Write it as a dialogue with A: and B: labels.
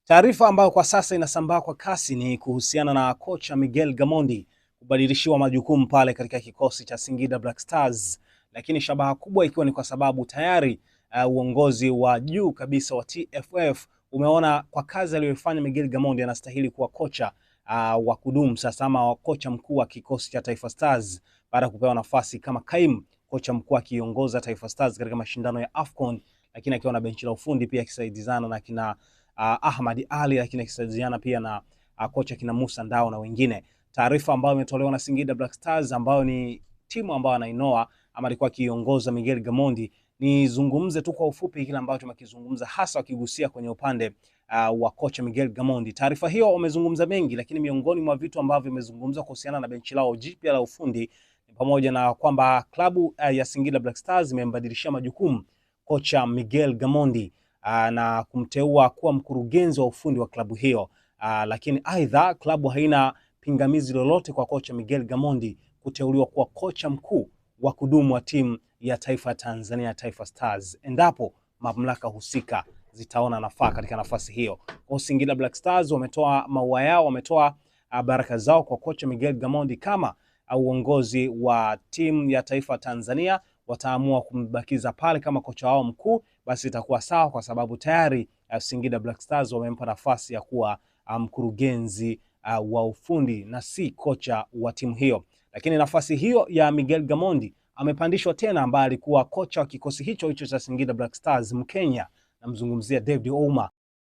A: Taarifa ambayo kwa sasa inasambaa kwa kasi ni kuhusiana na kocha Miguel Gamondi kubadilishiwa majukumu pale katika kikosi cha Singida Black Stars, lakini shabaha kubwa ikiwa ni kwa sababu tayari uongozi wa juu kabisa wa TFF umeona kwa kazi aliyofanya Miguel Gamondi anastahili kuwa kocha wa kudumu sasa, ama kocha mkuu wa kikosi cha Taifa Stars baada ya kupewa nafasi kama kaimu kocha mkuu akiongoza Taifa Stars katika mashindano ya AFCON, lakini akiwa na benchi la ufundi pia akisaidizana na kina Ahmad Ali, lakini akisaidiana pia na kocha kina Musa Ndao na wengine. Taarifa ambayo imetolewa na Singida Black Stars ambayo ni timu ambayo anainoa ama alikuwa akiongoza Miguel Gamondi, nizungumze tu kwa ufupi kile ambacho tumekizungumza, hasa wakigusia kwenye upande wa kocha Miguel Gamondi. Taarifa hiyo wamezungumza mengi, lakini miongoni mwa vitu ambavyo vimezungumzwa kuhusiana na benchi lao jipya la ufundi ni pamoja na kwamba klabu ya Singida Black Stars imembadilishia majukumu kocha Miguel Gamondi na kumteua kuwa mkurugenzi wa ufundi wa klabu hiyo. Lakini aidha klabu haina pingamizi lolote kwa kocha Miguel Gamondi kuteuliwa kuwa kocha mkuu wa kudumu wa timu ya taifa Tanzania Taifa Stars endapo mamlaka husika zitaona nafaa katika nafasi hiyo. Kwa Singida Black Stars wametoa maua yao, wametoa baraka zao kwa kocha Miguel Gamondi. Kama uongozi wa timu ya taifa Tanzania wataamua kumbakiza pale kama kocha wao mkuu, basi itakuwa sawa, kwa sababu tayari Singida Black Stars wamempa nafasi ya kuwa mkurugenzi wa ufundi na si kocha wa timu hiyo. Lakini nafasi hiyo ya Miguel Gamondi amepandishwa tena ambaye alikuwa kocha wa kikosi hicho cha Singida Black Stars, Mkenya, namzungumzia David Ouma,